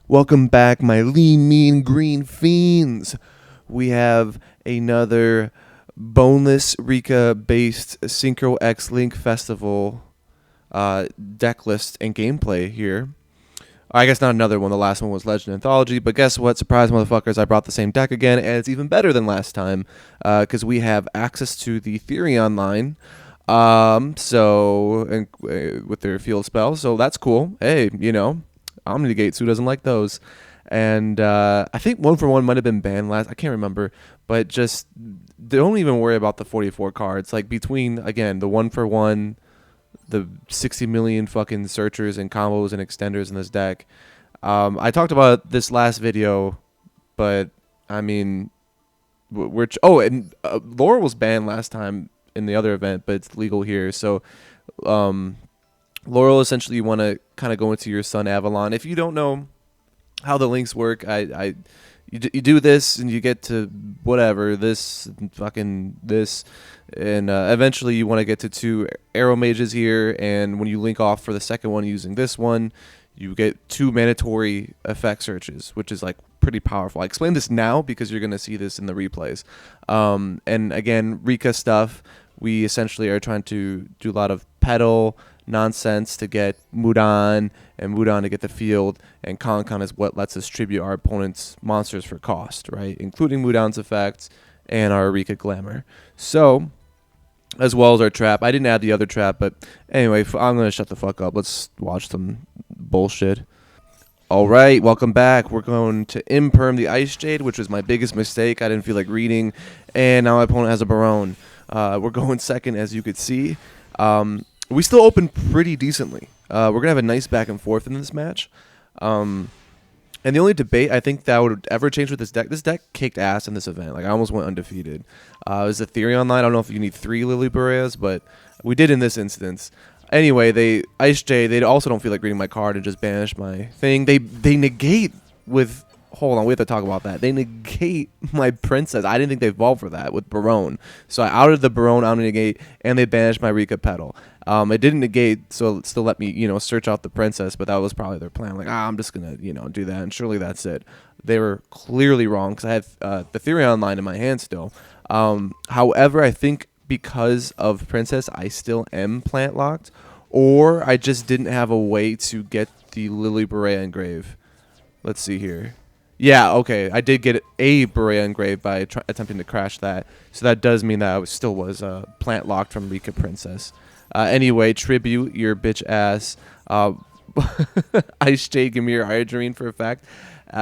Welcome back, my lean, mean, green fiends. We have another Boneless Rikka-based Synchro X Link Festival deck list and gameplay here. I guess not another one. The last one was Legend Anthology, but guess what? Surprise, motherfuckers! I brought the same deck again, and it's even better than last time because we have access to the Therion line. With their field spell, so that's cool. Hey, Omnigates, who doesn't like those? And I think 1-for-1 might have been banned last. I can't remember, but just don't even worry about the 44 cards. Like between again the 1-for-1, the 60 million fucking searchers and combos and extenders in this deck. I talked about this last video, but I mean, Laurel was banned last time in the other event, but it's legal here. So, Laurel, essentially, you want to kind of go into your Sun Avalon. If you don't know how the links work, you do this and you get to whatever, this, fucking this, and eventually you want to get to 2 Arrow Mages here, and when you link off for the second one using this one, you get 2 mandatory effect searches, which is like pretty powerful. I explain this now because you're going to see this in the replays. And again, Rikka stuff, we essentially are trying to do a lot of pedal nonsense to get Mudan, and Mudan to get the field, and Con is what lets us tribute our opponent's monsters for cost, right? Including Mudan's effects and our Rikka Glamour. So, as well as our trap. I didn't add the other trap, but anyway, I'm going to shut the fuck up. Let's watch some bullshit. All right, welcome back. We're going to Imperm the IceJade, which was my biggest mistake. I didn't feel like reading, and now my opponent has a Barone. We're going second, as you could see. We still open pretty decently. We're going to have a nice back and forth in this match. And the only debate I think that would ever change with this deck kicked ass in this event. Like, I almost went undefeated. It was a Therion line. I don't know if you need 3 Lily Boreas, but we did in this instance. Anyway, IceJade, they also don't feel like reading my card and just banish my thing. They negate with... Hold on, we have to talk about that. They negate my Princess. I didn't think they evolved for that with Barone. So I outed the Barone, out of negate, and they banished my Rikka Petal. It didn't negate, so it still let me, search out the Princess, but that was probably their plan. Like, I'm just going to, do that, and surely that's it. They were clearly wrong, because I had the Therion line in my hand still. However, I think because of Princess, I still am plant locked, or I just didn't have a way to get the Lily Borea engrave. Let's see here. Yeah, okay. I did get a Borea engraved by attempting to crash that. So that does mean that I still was plant locked from Rikka Princess. Anyway, tribute your bitch ass. IceJade, give me your Hydrine for effect.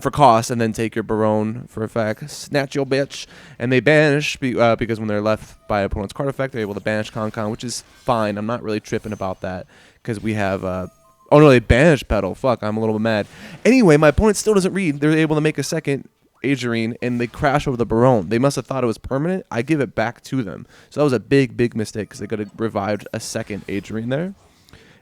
For cost, and then take your Barone for effect. Snatch your bitch. And they banish because when they're left by opponent's card effect, they're able to banish Con, which is fine. I'm not really tripping about that because we have... Oh no, they banished Petal. Fuck, I'm a little bit mad. Anyway, my opponent still doesn't read. They're able to make a second Adrienne, and they crash over the Barone. They must have thought it was permanent. I give it back to them. So that was a big, big mistake because they could have revived a second Adrienne there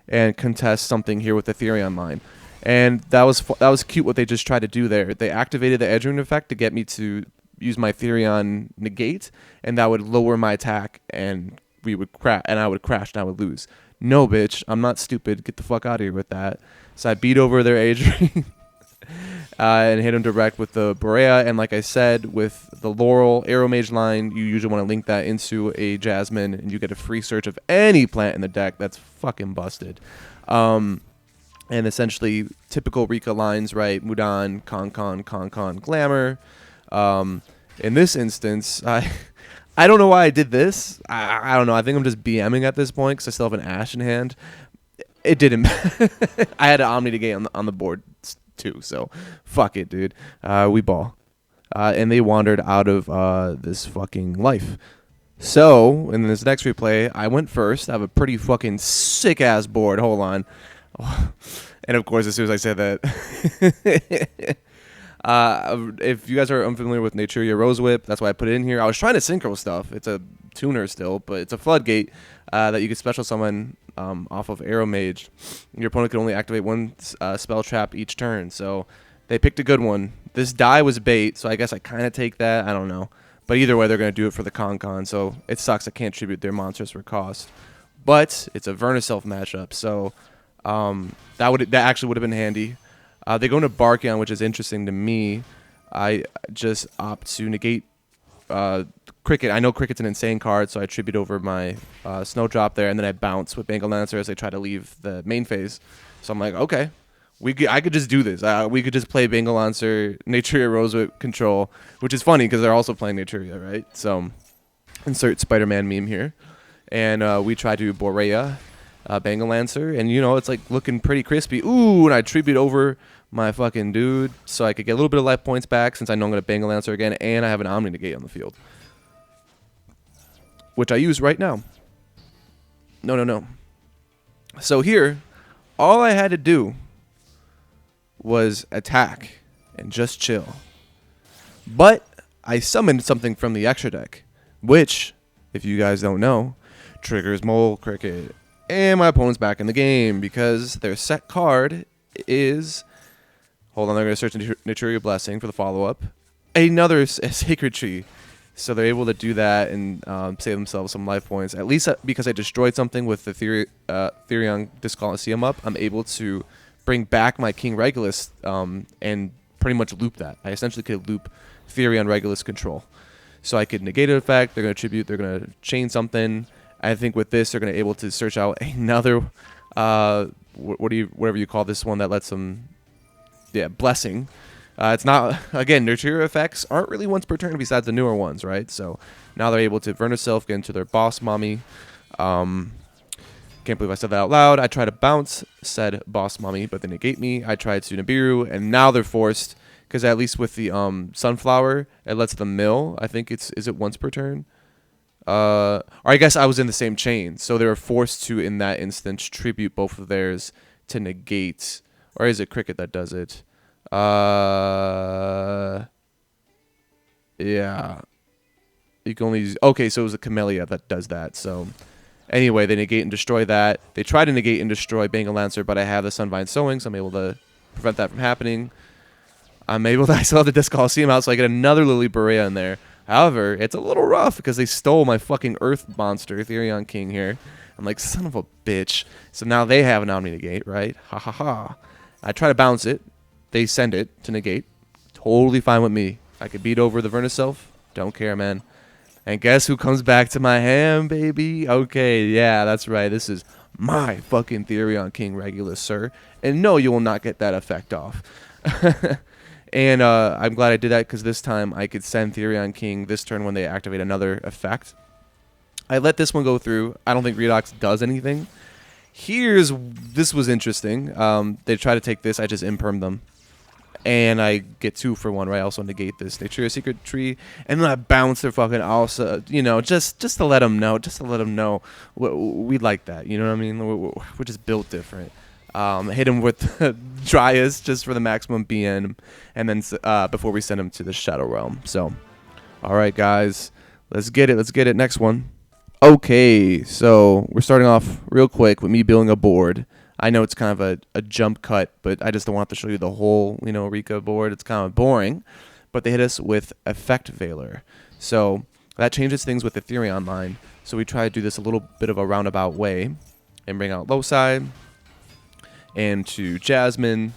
and contest something here with the Therion line. And that was cute what they just tried to do there. They activated the Adrienne effect to get me to use my Therion negate, and that would lower my attack, and we would I would crash, and I would lose. No, bitch, I'm not stupid. Get the fuck out of here with that. So I beat over their Adrienne and hit him direct with the Borea. And like I said, with the Laurel Arrow Mage line, you usually want to link that into a Jasmine, and you get a free search of any plant in the deck. That's fucking busted. And essentially, typical Rikka lines, right? Mudan, Con, Glamour. In this instance, I don't know why I did this. I don't know. I think I'm just BMing at this point because I still have an Ash in hand. It didn't. I had an Omni negate on the board too, so fuck it, dude. We ball. And they wandered out of this fucking life. So, in this next replay, I went first. I have a pretty fucking sick-ass board. Hold on. And of course, as soon as I said that... if you guys are unfamiliar with Naturia Rosewhip, that's why I put it in here. I was trying to synchro stuff. It's a tuner still, but it's a floodgate that you can special summon off of Arrow Mage. Your opponent can only activate 1 spell trap each turn, so they picked a good one. This die was bait, so I guess I kind of take that. I don't know. But either way, they're going to do it for the Con, so it sucks I can't tribute their monsters for cost. But it's a Vernusylph matchup, so that actually would have been handy. They go into Barkion, which is interesting to me. I just opt to negate Cricket. I know Cricket's an insane card, so I tribute over my Snowdrop there, and then I bounce with Bengal Lancer as I try to leave the main phase. So I'm like, okay, I could just do this. We could just play Bengal Lancer, Naturia Rose with control, which is funny because they're also playing Naturia, right? So insert Spider-Man meme here. And we try to Borea, Bengal Lancer, and it's like looking pretty crispy. Ooh, and I tribute over my fucking dude so I could get a little bit of life points back since I know I'm going to Bengal Lancer again, and I have an Omni Negate on the field, which I use right now. No. So here, all I had to do was attack and just chill. But I summoned something from the extra deck, which, if you guys don't know, triggers Mole Cricket. And my opponent's back in the game because their set card is... Hold on, they're going to search Naturia Blessing for the follow-up. Another Sacred Tree. So they're able to do that and save themselves some life points. At least because I destroyed something with the Therion Disc Coliseum up, I'm able to bring back my King Regulus and pretty much loop that. I essentially could loop Therion Regulus control. So I could negate an effect, they're going to tribute, they're going to chain something. I think with this, they're going to be able to search out another, whatever you call this one that lets them... Yeah, Blessing. It's not, again, Naturia effects aren't really once per turn besides the newer ones, right? So now they're able to Vernusylph, get into their Boss Mommy. Can't believe I said that out loud. I try to bounce said Boss Mommy, but they negate me. I tried to Nibiru, and now they're forced, because at least with the Sunflower, it lets them mill. I think is it once per turn? Or I guess I was in the same chain, so they were forced to, in that instance, tribute both of theirs to negate. Or is it Cricket that does it? Yeah. You can only use... Okay, so it was a Camellia that does that. So, anyway, they negate and destroy that. They try to negate and destroy Bengal Lancer, but I have the Sunvine Sowing, so I'm able to prevent that from happening. I still have the Disc Coliseum out, so I get another Lily Berea in there. However, it's a little rough because they stole my fucking Earth monster, Therion King here. I'm like, son of a bitch. So now they have an Omni Negate, right? Ha ha ha. I try to bounce it. They send it to negate. Totally fine with me. I could beat over the Vernusylph. Don't care, man. And guess who comes back to my hand, baby? Okay, yeah, that's right. This is my fucking Therion King Regulus, sir. And no, you will not get that effect off. And I'm glad I did that because this time I could send Therion King this turn when they activate another effect. I let this one go through. I don't think Redox does anything. This was interesting. They try to take this. I just imperm them. And I get 2 for 1, right? I also negate this Naturia Secret Tree. And then I bounce their fucking also, just to let them know. Just to let them know. We like that. You know what I mean? We're just built different. Hit him with Dryas just for the maximum BN. And then before we send him to the Shadow Realm. So, all right, guys. Let's get it. Let's get it. Next one. Okay, so we're starting off real quick with me building a board. I know it's kind of a jump cut, but I just don't want to show you the whole, Rikka board. It's kind of boring. But they hit us with Effect Veiler. So that changes things with the Therion line. So we try to do this a little bit of a roundabout way and bring out Loci and to Jasmine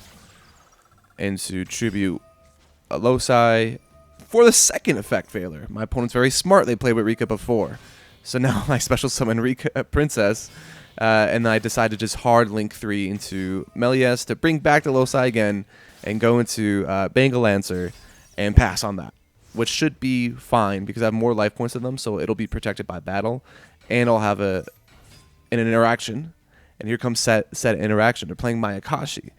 and to tribute Loci for the second Effect Veiler. My opponent's very smart. They played with Rikka before. So now I special summon Rikka Princess, and I decide to just hard link 3 into Melies to bring back the Loci again and go into Bengal Lancer and pass on that, which should be fine because I have more life points than them, so it'll be protected by battle, and I'll have an interaction, and here comes set interaction. They're playing Mayakashi.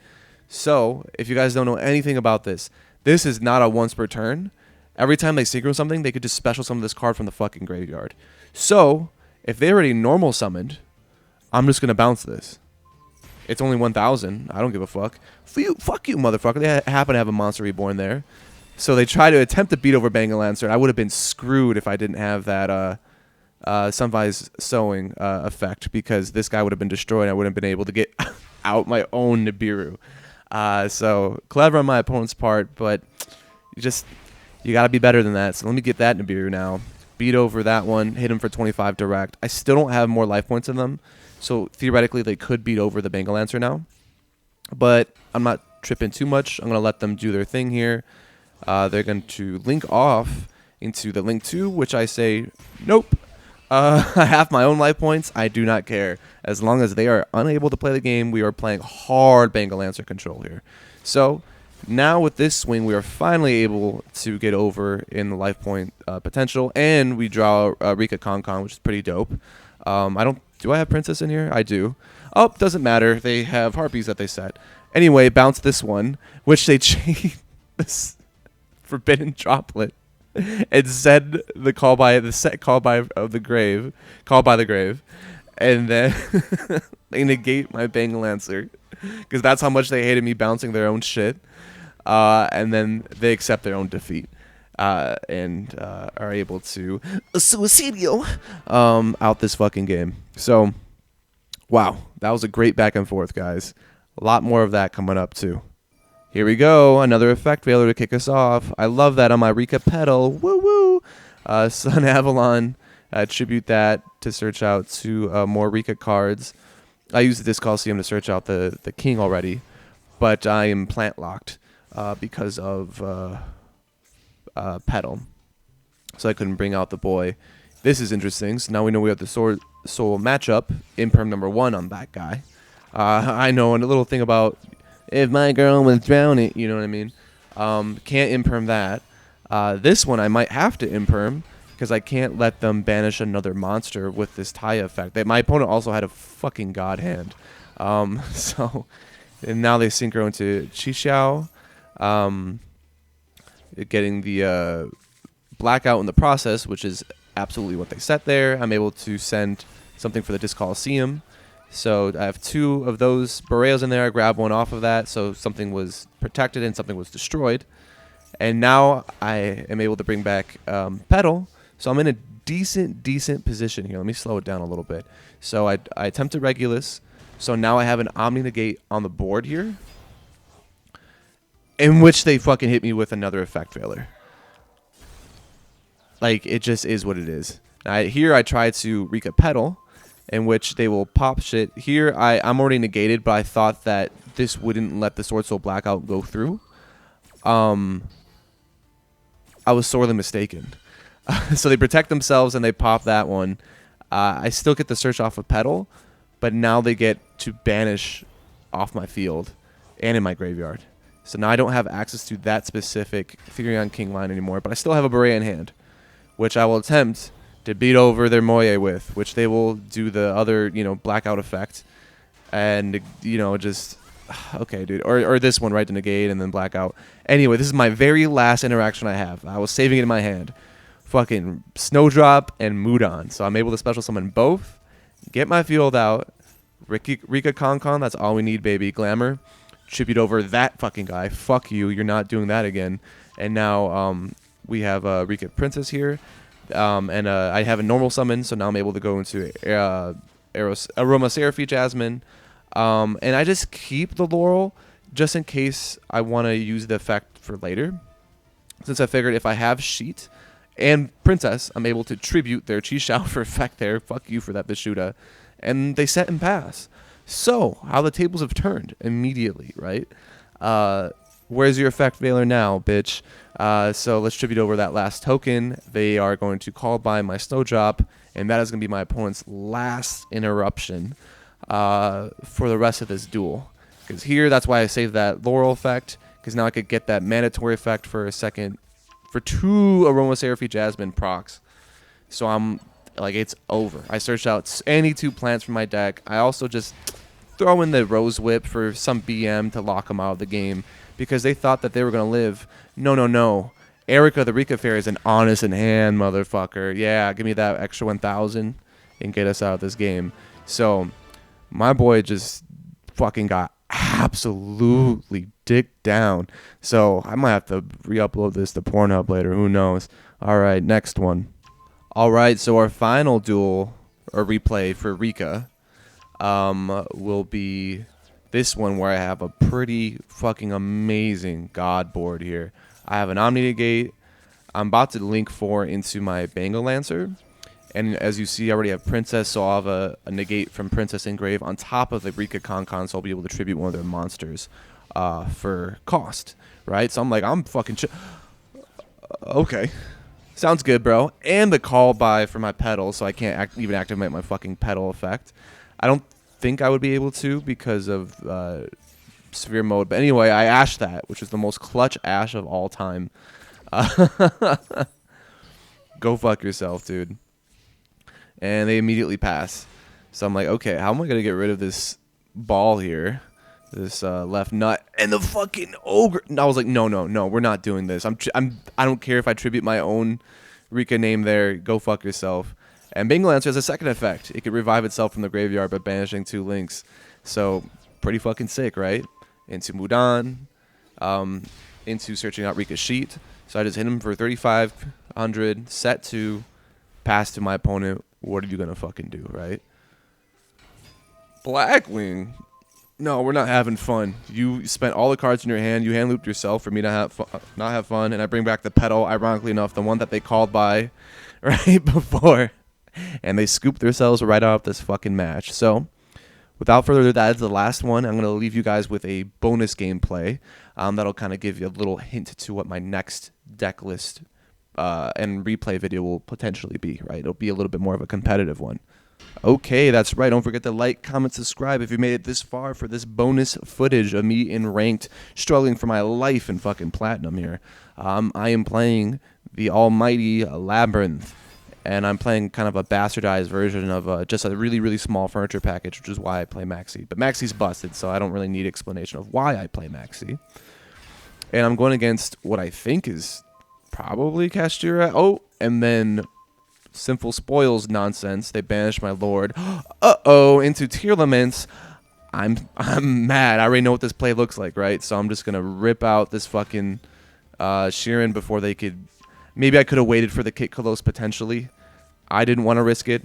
So if you guys don't know anything about this, this is not a once per turn. Every time they synchro something, they could just special summon this card from the fucking graveyard. So, if they already normal summoned, I'm just going to bounce this. It's only 1,000. I don't give a fuck. Fuck you, motherfucker. They happen to have a Monster Reborn there. So they try to attempt to beat over Bengal Lancer. I would have been screwed if I didn't have that Sunvise Sowing effect because this guy would have been destroyed and I wouldn't have been able to get out my own Nibiru. So, clever on my opponent's part, but you got to be better than that. So let me get that Nibiru now. Beat over that one. Hit him for 25 direct. I still don't have more life points than them. So theoretically, they could beat over the Bengal Lancer now. But I'm not trip in too much. I'm going to let them do their thing here. They're going to link off into the link 2, which I say, nope. I have my own life points. I do not care. As long as they are unable to play the game, we are playing hard Bengal Lancer control here. So now with this swing, we are finally able to get over in the life point potential, and we draw Rikka Concon, which is pretty dope. Do I have Princess in here? I do. Oh, doesn't matter. They have Harpies that they set. Anyway, bounce this one, which they chain this Forbidden Droplet. It said the call by the grave, and then they negate my Bengal Lancer because that's how much they hated me bouncing their own shit, and then they accept their own defeat and are able to suicidio out this fucking game. So, wow, that was a great back and forth, guys. A lot more of that coming up too. Here we go, another effect failure to kick us off. I love that on my Rikka pedal. Woo woo! Sun Avalon, attribute that to search out 2 more Rikka cards. I used this Coliseum to search out the king already, but I am plant locked because of pedal. So I couldn't bring out the boy. This is interesting. So now we know we have the SwordSoul matchup, imperm number 1 on that guy. I know, and a little thing about if my girl was drowning, you know what I mean? Can't imperm that. This one I might have to imperm because I can't let them banish another monster with this Taya effect. My opponent also had a fucking god hand. So, and now they synchro into Chixiao, getting the blackout in the process, which is absolutely what they set there. I'm able to send something for the Disc Coliseum. So I have 2 of those Boreas in there. I grabbed one off of that, so something was protected and something was destroyed. And now I am able to bring back Petal. So I'm in a decent position here. Let me slow it down a little bit. So I attempted Regulus. So now I have an Omni Negate on the board here, in which they fucking hit me with another effect failure. Like, it just is what it is. Here I try to Rikka Petal, in which they will pop shit. Here, I'm already negated, but I thought that this wouldn't let the SwordSoul Blackout go through. I was sorely mistaken. So they protect themselves, and they pop that one. I still get the search off of Petal, but now they get to banish off my field and in my graveyard. So now I don't have access to that specific Therion King line anymore, but I still have a Beret in hand, which I will attempt to beat over their Moye with, which they will do the other, blackout effect. And, just, okay, dude. Or this one, right, to negate and then blackout. Anyway, this is my very last interaction I have. I was saving it in my hand. Fucking Snowdrop and Mudon. So I'm able to special summon both, get my field out. Rikka Concon, that's all we need, baby. Glamour. Tribute over that fucking guy. Fuck you, you're not doing that again. And now we have Rikka Princess here. And I have a normal summon, so now I'm able to go into Aromaseraphie Jasmine. And I just keep the Laurel just in case I want to use the effect for later. Since I figured if I have Sheet and Princess, I'm able to tribute their Chixiao for effect there. Fuck you for that, Vishuda. And they set and pass. So, how the tables have turned immediately, right? Where's your effect veiler now, bitch? So let's tribute over that last token. They are going to call by my Snowdrop, and that is going to be my opponent's last interruption for the rest of this duel. Because here, that's why I saved that Laurel effect, because now I could get that mandatory effect for a second, for 2 Aromaseraphie Jasmine procs. So I'm, like, it's over. I searched out any 2 plants from my deck. I also just throw in the Rose Whip for some BM to lock them out of the game, because they thought that they were going to live. No. Erica, the Rikka Fairy, is an honest in hand, motherfucker. Yeah, give me that extra 1,000 and get us out of this game. So, my boy just fucking got absolutely dicked down. So, I might have to re-upload this to Pornhub later. Who knows? All right, next one. All right, so our final duel, or replay for Rikka, will be this one where I have a pretty fucking amazing god board here. I have an Omni Negate. I'm about to link 4 into my Bengal Lancer. And as you see, I already have Princess, so I'll have a negate from Princess Engrave on top of the Rikka Concon, so I'll be able to tribute one of their monsters. for cost, right? So I'm like, I'm fucking okay. Sounds good, bro. And the call by for my pedal, so I can't even activate my fucking pedal effect. I don't think I would be able to because of severe mode. But anyway, I ashed that, which is the most clutch ash of all time. Go fuck yourself, dude. And they immediately pass. So I'm like, okay, how am I going to get rid of this ball here? This left nut and the fucking ogre. And I was like, no, we're not doing this. I don't care if I tribute my own Rikka name there. Go fuck yourself. And Bingo Lancer has a second effect. It could revive itself from the graveyard by banishing 2 links. So pretty fucking sick, right? Into Mudan, into searching out Rikka's sheet. So I just hit him for 3,500, set 2, pass to my opponent. What are you gonna fucking do, right? BlackWing. No, we're not having fun. You spent all the cards in your hand. You hand looped yourself for me to not have fun, and I bring back the pedal. Ironically enough, the one that they called by right before, and they scooped themselves right out of this fucking match. So, without further ado, that is the last one. I'm gonna leave you guys with a bonus gameplay that'll kind of give you a little hint to what my next deck list and replay video will potentially be. Right, it'll be a little bit more of a competitive one. Okay, that's right. Don't forget to like, comment, subscribe if you made it this far for this bonus footage of me in ranked, struggling for my life in fucking platinum here. I am playing the almighty Labyrinth, and I'm playing kind of a bastardized version of just a really, really small furniture package, which is why I play Maxi. But Maxi's busted, so I don't really need explanation of why I play Maxi. And I'm going against what I think is probably Kashtira. Oh, and then Sinful Spoils nonsense. They banished my lord. Uh-oh, into Tearlaments. I'm mad. I already know what this play looks like, right? So I'm just going to rip out this fucking Sheeran before they could... Maybe I could have waited for the Kit Kalos potentially. I didn't want to risk it.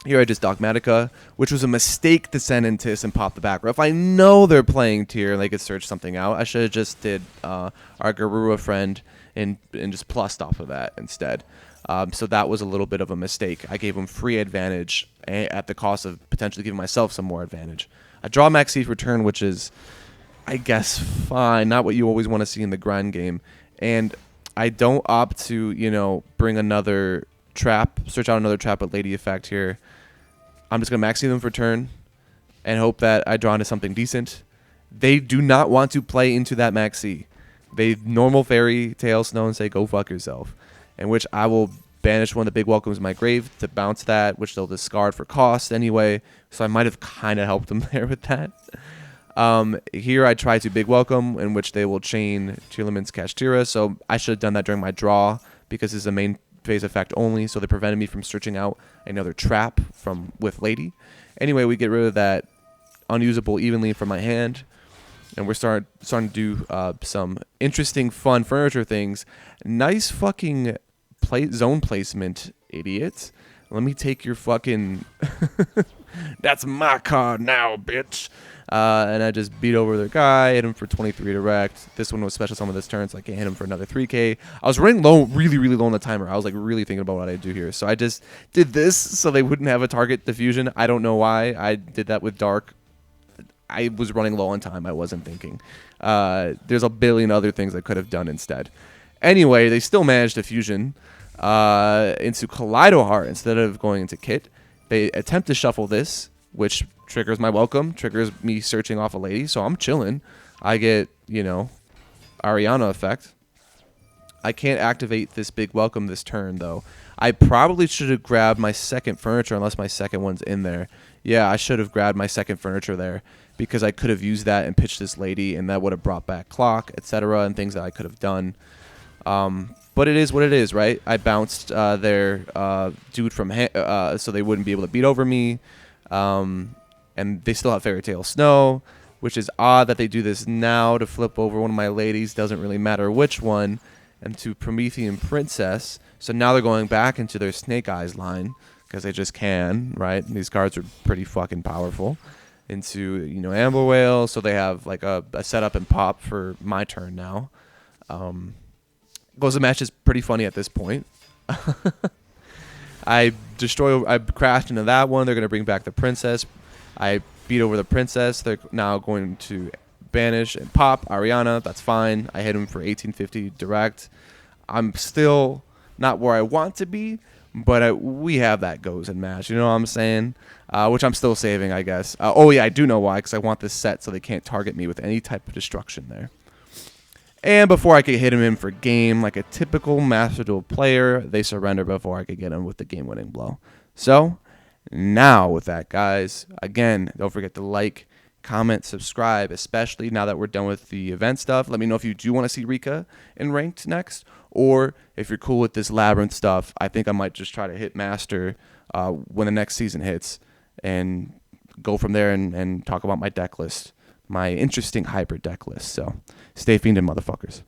Here I just Dogmatica, which was a mistake to send in Tis and pop the back row. If I know they're playing Tier and they could search something out, I should have just did our Garura friend and just plussed off of that instead. So that was a little bit of a mistake. I gave him free advantage at the cost of potentially giving myself some more advantage. I draw Maxi return, which is, I guess, fine. Not what you always want to see in the grind game. And I don't opt to, you know, bring another trap, search out another trap with Lady Effect here. I'm just going to Maxi them for turn and hope that I draw into something decent. They do not want to play into that Maxi. They normal Fairy Tail Snow and say, go fuck yourself. In which I will banish one of the big welcomes in my grave to bounce that, which they'll discard for cost anyway. So I might have kind of helped them there with that. Here I try to big welcome, in which they will chain Tearlament's Kashtira. So I should have done that during my draw because it's a main phase effect only. So they prevented me from searching out another trap with Lady. Anyway, we get rid of that unusable evenly from my hand. And we're starting to do some interesting, fun furniture things. Nice fucking zone placement, idiot. Let me take your fucking... That's my card now, bitch. And I just beat over their guy, hit him for 23 direct. This one was special summon this turn, so I can hit him for another 3k. I was running low, really, really low on the timer. I was like really thinking about what I do here. So I just did this so they wouldn't have a target diffusion. I don't know why. I did that with Dark. I was running low on time. I wasn't thinking. There's a billion other things I could have done instead. Anyway, they still managed to fusion into Kaleido Heart instead of going into Kit. They attempt to shuffle this, which triggers my welcome, triggers me searching off a Lady, so I'm chilling. I get, you know, Ariana effect. I can't activate this big welcome this turn, though. I probably should have grabbed my second furniture unless my second one's in there. Yeah, I should have grabbed my second furniture there because I could have used that and pitched this Lady, and that would have brought back Clock, etc., and things that I could have done. But it is what it is, right? I bounced their dude from so they wouldn't be able to beat over me. And they still have Fairy Tail Snow, which is odd that they do this now to flip over one of my ladies. Doesn't really matter which one. And to Promethean Princess. So now they're going back into their Snake Eyes line because they just can, right? And these cards are pretty fucking powerful. Into, you know, Amber Whale. So they have like a setup and pop for my turn now. Goes the match is pretty funny at this point. I crashed into that one. They're going to bring back the princess. I beat over the princess. They're now going to Banish and pop Ariana. That's fine. I hit him for 1850 direct. I'm still not where I want to be, but we have that goes and match. You know what I'm saying? Which I'm still saving, I guess. Oh, yeah, I do know why, because I want this set so they can't target me with any type of destruction there. And before I could hit him in for game, like a typical Master Duel player, they surrender before I could get him with the game-winning blow. So, now with that, guys, again, don't forget to like, comment, subscribe, especially now that we're done with the event stuff. Let me know if you do want to see Rikka in ranked next, or if you're cool with this Labyrinth stuff. I think I might just try to hit Master when the next season hits and go from there and talk about my deck list, my interesting hybrid deck list. So stay fiending, motherfuckers.